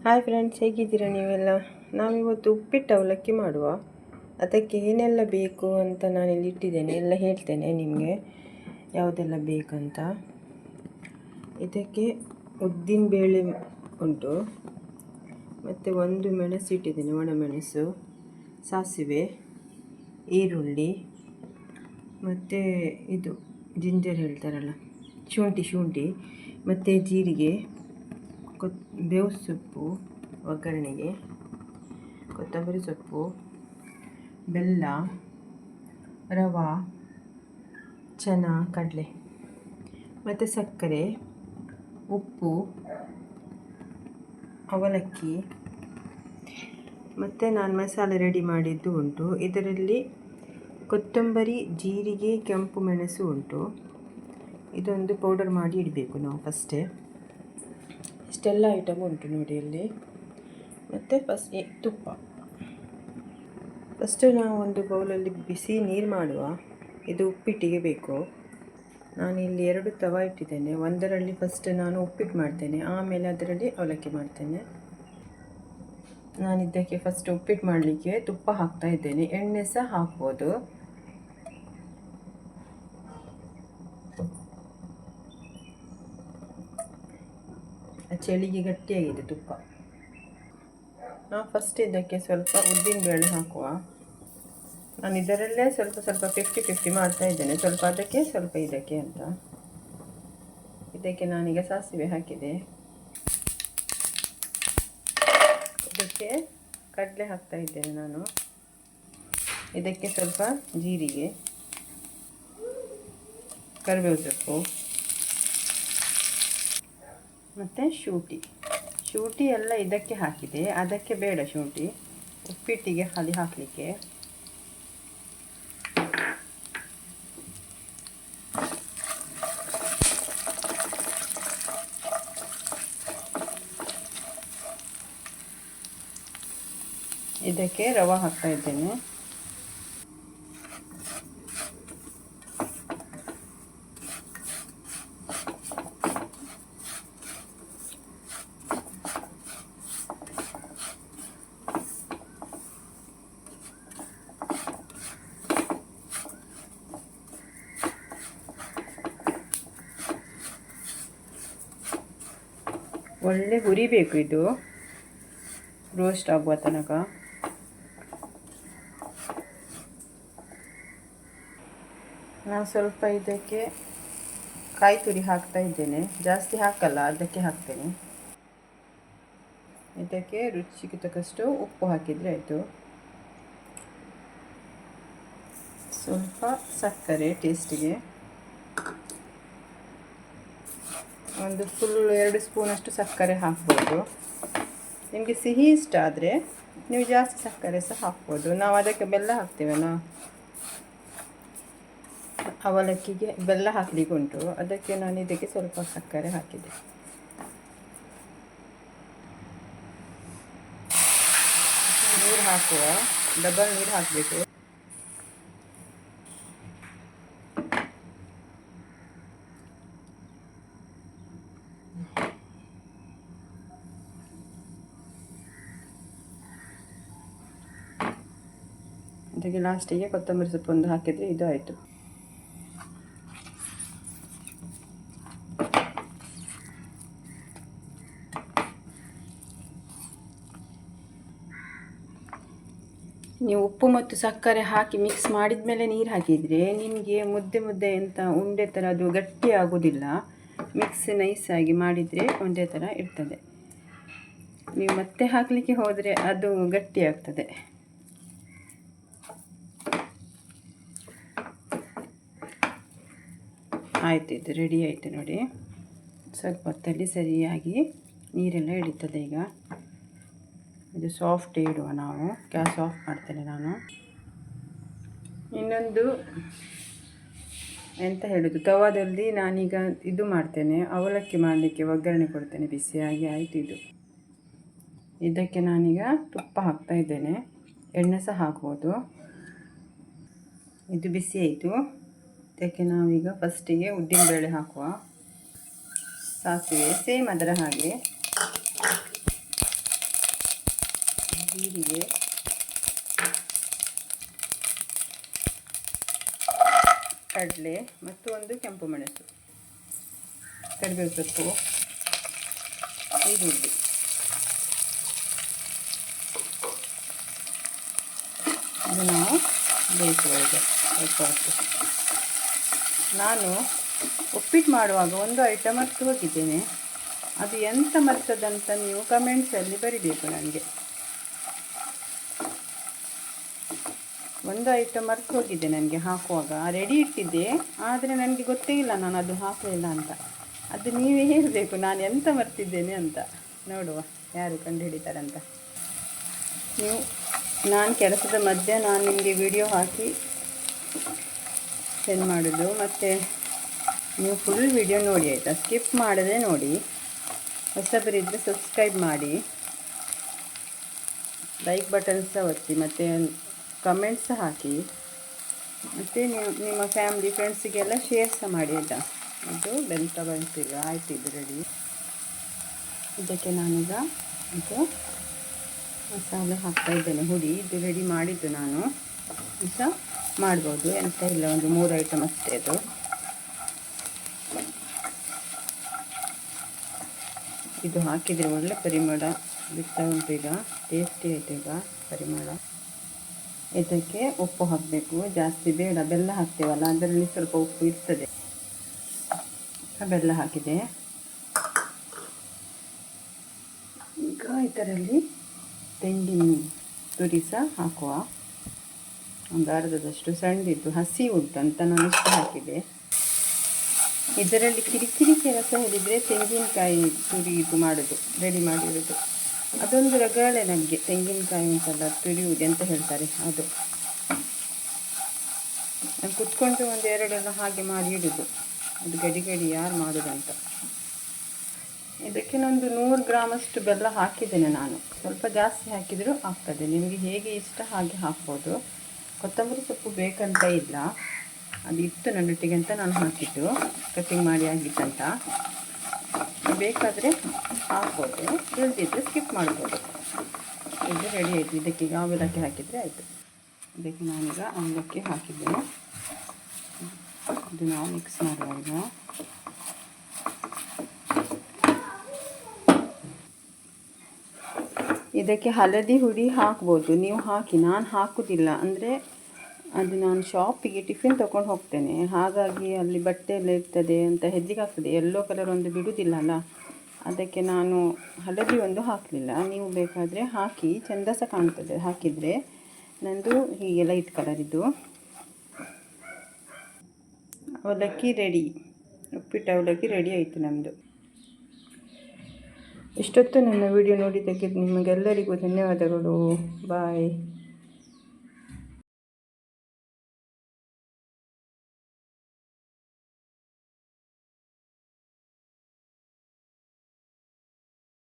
Hi friends, ಹೇಗಿದ್ದೀರಾ ನೀವೆಲ್ಲ? ನಾವಿವತ್ತು ಉಪ್ಪಿಟ್ಟು ಅವಲಕ್ಕಿ ಮಾಡುವ. ಅದಕ್ಕೆ ಏನೆಲ್ಲ ಬೇಕು ಅಂತ ನಾನಿಲ್ಲಿ ಇಟ್ಟಿದ್ದೇನೆ, ಎಲ್ಲ ಹೇಳ್ತೇನೆ ನಿಮಗೆ ಯಾವುದೆಲ್ಲ ಬೇಕಂತ. ಇದಕ್ಕೆ ಉದ್ದಿನ ಬೇಳೆ ಉಂಟು, ಮತ್ತು ಒಂದು ಮೆಣಸು ಇಟ್ಟಿದ್ದೇನೆ, ಒಣಮೆಣಸು, ಸಾಸಿವೆ, ಈರುಳ್ಳಿ, ಮತ್ತು ಇದು ಜಿಂಜರ್ ಹೇಳ್ತಾರಲ್ಲ, ಶುಂಠಿ, ಮತ್ತು ಜೀರಿಗೆ, ಬೇವು ಸೊಪ್ಪು ಒಗ್ಗರಣೆಗೆ, ಕೊತ್ತಂಬರಿ ಸೊಪ್ಪು, ಬೆಲ್ಲ, ರವೆ, ಚನಾ ಕಡಲೆ, ಮತ್ತು ಸಕ್ಕರೆ, ಉಪ್ಪು, ಅವಲಕ್ಕಿ. ಮತ್ತು ನಾನು ಮಸಾಲೆ ರೆಡಿ ಮಾಡಿದ್ದು ಉಂಟು. ಇದರಲ್ಲಿ ಕೊತ್ತಂಬರಿ, ಜೀರಿಗೆ, ಕೆಂಪು ಮೆಣಸು ಉಂಟು. ಇದೊಂದು ಪೌಡರ್ ಮಾಡಿ ಇಡಬೇಕು ನಾವು ಫಸ್ಟೇ. ಇಷ್ಟೆಲ್ಲ ಐಟಮ್ ಉಂಟು ನೋಡಿ ಇಲ್ಲಿ. ಮತ್ತು ತುಪ್ಪ. ಫಸ್ಟು ನಾವು ಒಂದು ಬೌಲಲ್ಲಿ ಬಿಸಿ ನೀರು ಮಾಡುವ. ಇದು ಉಪ್ಪಿಟ್ಟಿಗೆ ಬೇಕು. ನಾನಿಲ್ಲಿ 2 ತವ ಇಟ್ಟಿದ್ದೇನೆ. ಒಂದರಲ್ಲಿ ಫಸ್ಟ್ ನಾನು ಉಪ್ಪಿಟ್ಟು ಮಾಡ್ತೇನೆ, ಆಮೇಲೆ ಅದರಲ್ಲಿ ಅವಲಕ್ಕಿ ಮಾಡ್ತೇನೆ. ನಾನು ಇದಕ್ಕೆ ಫಸ್ಟ್ ಉಪ್ಪಿಟ್ಟು ಮಾಡಲಿಕ್ಕೆ ತುಪ್ಪ ಹಾಕ್ತಾ ಇದ್ದೇನೆ. ಎಣ್ಣೆ ಸಹ ಹಾಕ್ಬೋದು. ಚಳಿಗೆ ಗಟ್ಟಿಯಾಗಿದೆ ತುಪ್ಪ. ನಾವು ಫಸ್ಟ್ ಇದಕ್ಕೆ ಸ್ವಲ್ಪ ಉದ್ದಿನ ಬೇಳೆ ಹಾಕುವ. ನಾನು ಇದರಲ್ಲೇ ಸ್ವಲ್ಪ 50-50 ಮಾಡ್ತಾ ಇದ್ದೇನೆ, ಸ್ವಲ್ಪ ಅದಕ್ಕೆ ಸ್ವಲ್ಪ ಇದಕ್ಕೆ ಅಂತ. ಇದಕ್ಕೆ ನಾನೀಗ ಸಾಸಿವೆ ಹಾಕಿದೆ. ಇದಕ್ಕೆ ಕಡಲೆ ಹಾಕ್ತಾ ಇದ್ದೇನೆ ನಾನು. ಇದಕ್ಕೆ ಸ್ವಲ್ಪ ಜೀರಿಗೆ, ಕರಿಬೇವು ಸೊಪ್ಪು, ಮತ್ತು ಶುಂಠಿ ಎಲ್ಲ ಇದಕ್ಕೆ ಹಾಕಿದೆ. ಅದಕ್ಕೆ ಬೇಡ ಶುಂಠಿ, ಉಪ್ಪಿಟ್ಟಿಗೆ ಖಾಲಿ ಹಾಕಲಿಕ್ಕೆ. ಇದಕ್ಕೆ ರವೆ ಹಾಕ್ತಾ ಇದ್ದೇನೆ. ಒಳ್ಳೆ ಹುರಿಬೇಕು, ಇದು ರೋಸ್ಟ್ ಆಗುವ ತನಕ. ನಾನು ಸ್ವಲ್ಪ ಇದಕ್ಕೆ ಕಾಯಿ ತುರಿ ಹಾಕ್ತಾ ಇದ್ದೇನೆ, ಜಾಸ್ತಿ ಹಾಕಲ್ಲ, ಅದಕ್ಕೆ ಹಾಕ್ತೇನೆ. ಇದಕ್ಕೆ ರುಚಿಗೆ ತಕ್ಕಷ್ಟು ಉಪ್ಪು ಹಾಕಿದರೆ ಆಯಿತು. ಸ್ವಲ್ಪ ಸಕ್ಕರೆ ಟೇಸ್ಟಿಗೆ, ಒಂದು ಫುಲ್ 2 ಸ್ಪೂನಷ್ಟು ಸಕ್ಕರೆ ಹಾಕ್ಬೋದು. ನಿಮಗೆ ಸಿಹಿ ಇಷ್ಟ ಆದರೆ ನೀವು ಜಾಸ್ತಿ ಸಕ್ಕರೆ ಸಹ ಹಾಕ್ಬೋದು. ನಾವು ಅದಕ್ಕೆ ಬೆಲ್ಲ ಹಾಕ್ತೀವಲ್ಲ, ಅವಲಕ್ಕಿಗೆ ಬೆಲ್ಲ ಹಾಕಲಿಕ್ಕೆ ಉಂಟು, ಅದಕ್ಕೆ ನಾನು ಇದಕ್ಕೆ ಸ್ವಲ್ಪ ಸಕ್ಕರೆ ಹಾಕಿದೆ. ನೀರು ಹಾಕುವ, ಡಬಲ್ ನೀರು ಹಾಕಬೇಕು. ಅದಕ್ಕೆ ಲಾಸ್ಟಿಗೆ ಕೊತ್ತಂಬರಿ ಸೊಪ್ಪು ಒಂದು ಹಾಕಿದರೆ ಇದು ಆಯಿತು. ನೀವು ಉಪ್ಪು ಮತ್ತು ಸಕ್ಕರೆ ಹಾಕಿ ಮಿಕ್ಸ್ ಮಾಡಿದ ಮೇಲೆ ನೀರು ಹಾಕಿದರೆ ನಿಮಗೆ ಮುದ್ದೆ ಎಂತ ಉಂಡೆ ಥರ ಅದು ಗಟ್ಟಿ ಆಗೋದಿಲ್ಲ. ಮಿಕ್ಸ್ ನೈಸಾಗಿ ಮಾಡಿದರೆ ಉಂಡೆ ಥರ ಇರ್ತದೆ. ನೀವು ಮತ್ತೆ ಹಾಕಲಿಕ್ಕೆ ಹೋದರೆ ಅದು ಗಟ್ಟಿ ಆಗ್ತದೆ. ಆಯಿತು, ಇದು ರೆಡಿ ಆಯಿತು ನೋಡಿ. ಸ್ವಲ್ಪ ಹೊತ್ತಲ್ಲಿ ಸರಿಯಾಗಿ ನೀರೆಲ್ಲ ಇಳಿತದೆ. ಈಗ ಇದು ಸಾಫ್ಟ್ ಇಡುವ, ನಾವು ಗ್ಯಾಸ್ ಆಫ್ ಮಾಡ್ತೇನೆ ನಾನು. ಇನ್ನೊಂದು ಎಂತ ಹೇಳೋದು, ತವಾದಲ್ಲಿ ನಾನೀಗ ಇದು ಮಾಡ್ತೇನೆ, ಅವಲಕ್ಕಿ ಮಾಡಲಿಕ್ಕೆ ಒಗ್ಗರಣೆ ಕೊಡ್ತೇನೆ. ಬಿಸಿಯಾಗಿ ಆಯಿತು ಇದು. ಇದಕ್ಕೆ ನಾನೀಗ ತುಪ್ಪ ಹಾಕ್ತಾ ಇದ್ದೇನೆ, ಎಣ್ಣೆ ಸಹ ಹಾಕ್ಬೋದು. ಇದು ಬಿಸಿ ಆಯಿತು. ಇದಕ್ಕೆ ನಾವೀಗ ಫಸ್ಟಿಗೆ ಉದ್ದಿನ ಬೇಳೆ ಹಾಕುವ, ಸಾಸಿವೆ ಸೇಮ್ ಅದರ ಹಾಗೆ, ಜೀರಿಗೆ, ಕಡಲೆ ಮತ್ತು ಒಂದು ಕೆಂಪು ಮೆಣಸು, ಕರಿಬೇವು ಸೊಪ್ಪು, ಈರುಳ್ಳಿ. ಇದು ನಾವು ಬೇಯಿಸುವುದು ಸ್ವಲ್ಪ ಹೊತ್ತು. ನಾನು ಉಪ್ಪಿಟ್ಟು ಮಾಡುವಾಗ ಒಂದು ಐಟಮ್ ಮರೆತು ಹೋಗಿದ್ದೇನೆ. ಅದು ಎಂತ ಮರ್ತದಂತ ನೀವು ಕಮೆಂಟ್ಸಲ್ಲಿ ಬರಿಬೇಕು ನನಗೆ. ಒಂದು ಐಟಮ್ ಮರೆತು ಹೋಗಿದ್ದೆ ನನಗೆ ಹಾಕುವಾಗ. ರೆಡಿ ಇಟ್ಟಿದ್ದೆ, ಆದರೆ ನನಗೆ ಗೊತ್ತೇ ಇಲ್ಲ ನಾನು ಅದು ಹಾಕಲಿಲ್ಲ ಅಂತ. ಅದು ನೀವೇ ಹೇಳಬೇಕು ನಾನು ಎಂತ ಮರ್ತಿದ್ದೇನೆ ಅಂತ. ನೋಡುವ ಯಾರು ಕಂಡು ಹಿಡಿತಾರಂತ. ನಾನು ಕೆಲಸದ ಮಧ್ಯೆ ನಾನು ನಿಮಗೆ ವಿಡಿಯೋ ಹಾಕಿ ಸೆಂಡ್ ಮಾಡೋದು. ಮತ್ತು ನೀವು ಫುಲ್ ವಿಡಿಯೋ ನೋಡಿ ಆಯಿತಾ, ಸ್ಕಿಪ್ ಮಾಡದೆ ನೋಡಿ. ಹೊಸಬರಿದ್ದರೆ ಸಬ್ಸ್ಕ್ರೈಬ್ ಮಾಡಿ, ಲೈಕ್ ಬಟನ್ ಸಹ ಒತ್ತಿ, ಮತ್ತು ಕಮೆಂಟ್ಸ್ ಹಾಕಿ, ಮತ್ತು ನಿಮ್ಮ ಫ್ಯಾಮಿಲಿ ಫ್ರೆಂಡ್ಸಿಗೆಲ್ಲ ಶೇರ್ ಸಹ ಮಾಡಿ ಆಯಿತಾ. ಇದು ಬೆಂತ ಬಂತಿಲ್ಲ, ಆಯ್ತು ಇದು ರೆಡಿ. ಇದಕ್ಕೆ ನಾನೀಗ ಇದು ಮಸಾಲೆ ಹಾಕ್ತಾಯಿದ್ದೇನೆ. ಹುಡಿ ಇದು ರೆಡಿ ಮಾಡಿದ್ದು ನಾನು ಸಹ ಮಾಡ್ಬೋದು, ಎಂತ ಇಲ್ಲ, ಒಂದು 3 ಐಟಮ್ ಅಷ್ಟೇ ಅದು. ಇದು ಹಾಕಿದರೆ ಒಳ್ಳೆ ಪರಿಮಳ ಬಿಡ್ತಾ ಉಂಟು. ಈಗ ಟೇಸ್ಟಿ ಆಯಿತು ಈಗ ಪರಿಮಳ. ಇದಕ್ಕೆ ಉಪ್ಪು ಹಾಕಬೇಕು, ಜಾಸ್ತಿ ಬೇಡ. ಬೆಲ್ಲ ಹಾಕ್ತೇವಲ್ಲ ಅದರಲ್ಲಿ ಸ್ವಲ್ಪ ಉಪ್ಪು ಇರ್ತದೆ. ಬೆಲ್ಲ ಹಾಕಿದೆ. ಈಗ ಇದರಲ್ಲಿ ತೆಂಗಿನ ತುರಿ ಸಹ ಹಾಕುವ. ಒಂದು ಅರ್ಧದಷ್ಟು ಸಣ್ಣದಿದ್ದು ಹಸಿ ಉಂಟು ಅಂತ ನಾನು ಇಷ್ಟು ಹಾಕಿದೆ. ಇದರಲ್ಲಿ ಕಿರಿಕಿರಿ ಕೆಲಸ ಹೇಳಿದರೆ ತೆಂಗಿನಕಾಯಿ ತುರಿ ಇದು ಮಾಡೋದು, ರೆಡಿ ಮಾಡಿರೋದು. ಅದೊಂದು ರಗಳೆ ನನಗೆ. ತೆಂಗಿನಕಾಯಿ ಉಂಟಲ್ಲ ತುರಿಯುವುದು ಅಂತ ಹೇಳ್ತಾರೆ ಅದು. ನಾನು ಕುತ್ಕೊಂಡು ಒಂದು ಎರಡೆಲ್ಲ ಹಾಗೆ ಮಾಡಿ ಇಡೋದು. ಅದು ಗಡಿ ಗಡಿ ಯಾರು ಮಾಡೋದಂತ. ಇದಕ್ಕೆ ಒಂದು 100 ಗ್ರಾಮಷ್ಟು ಬೆಲ್ಲ ಹಾಕಿದ್ದೇನೆ ನಾನು. ಸ್ವಲ್ಪ ಜಾಸ್ತಿ ಹಾಕಿದರೂ ಆಗ್ತದೆ, ನಿಮಗೆ ಹೇಗೆ ಇಷ್ಟ ಹಾಗೆ ಹಾಕ್ಬೋದು. ಕೊತ್ತಂಬರಿ ಸೊಪ್ಪು ಬೇಕಂತ ಇಲ್ಲ, ಅದು ಇತ್ತು ನನ್ನೊಟ್ಟಿಗೆ ಅಂತ ನಾನು ಹಾಕಿದ್ದು, ಕಟ್ಟಿಂಗ್ ಮಾಡಿ ಆಗಿತ್ತಂತ. ಬೇಕಾದರೆ ಹಾಕ್ಬೋದು, ಇಳ್ದಿದ್ರೆ ಸ್ಕಿಪ್ ಮಾಡ್ಬೋದು. ಇದು ರೆಡಿ ಆಯಿತು. ಇದಕ್ಕೆ ಈಗ ಅವಲಕ್ಕಿ ಹಾಕಿದರೆ ಆಯಿತು. ಇದಕ್ಕೆ ನಾನೀಗ ಅವಲಕ್ಕಿ ಹಾಕಿದ್ದೇನೆ. ಇದು ನಾವು ಮಿಕ್ಸ್ ಮಾಡುವಾಗ ಇದಕ್ಕೆ ಹಳದಿ ಹುಡಿ ಹಾಕ್ಬೋದು, ನೀವು ಹಾಕಿ. ನಾನು ಹಾಕೋದಿಲ್ಲ, ಅಂದರೆ ಅದು ನಾನು ಶಾಪಿಗೆ ಟಿಫಿನ್ ತೊಗೊಂಡು ಹೋಗ್ತೇನೆ, ಹಾಗಾಗಿ ಅಲ್ಲಿ ಬಟ್ಟೆ ಎಲ್ಲ ಇರ್ತದೆ ಅಂತ ಹೆಜ್ಜಿಗೆ ಆಗ್ತದೆ. ಯೆಲ್ಲೋ ಕಲರ್ ಒಂದು ಬಿಡುವುದಿಲ್ಲ ಅಲ್ಲ, ಅದಕ್ಕೆ ನಾನು ಹಳದಿ ಒಂದು ಹಾಕಲಿಲ್ಲ. ನೀವು ಬೇಕಾದರೆ ಹಾಕಿ, ಚೆಂದ ಸಹ ಕಾಣ್ತದೆ ಹಾಕಿದರೆ. ನಂದು ಹೀಗೆ ಲೈಟ್ ಕಲರಿದ್ದು ಅವಲಕ್ಕಿ ರೆಡಿ. ಉಪ್ಪಿಟ್ಟು ಅವಲಕ್ಕಿ ರೆಡಿ ಆಯಿತು ನಮ್ಮದು. ಇಷ್ಟೊತ್ತು ನನ್ನ ವಿಡಿಯೋ ನೋಡಿದ್ದಕ್ಕೆ ನಿಮಗೆಲ್ಲರಿಗೂ ಧನ್ಯವಾದಗಳು. ಬಾಯ್.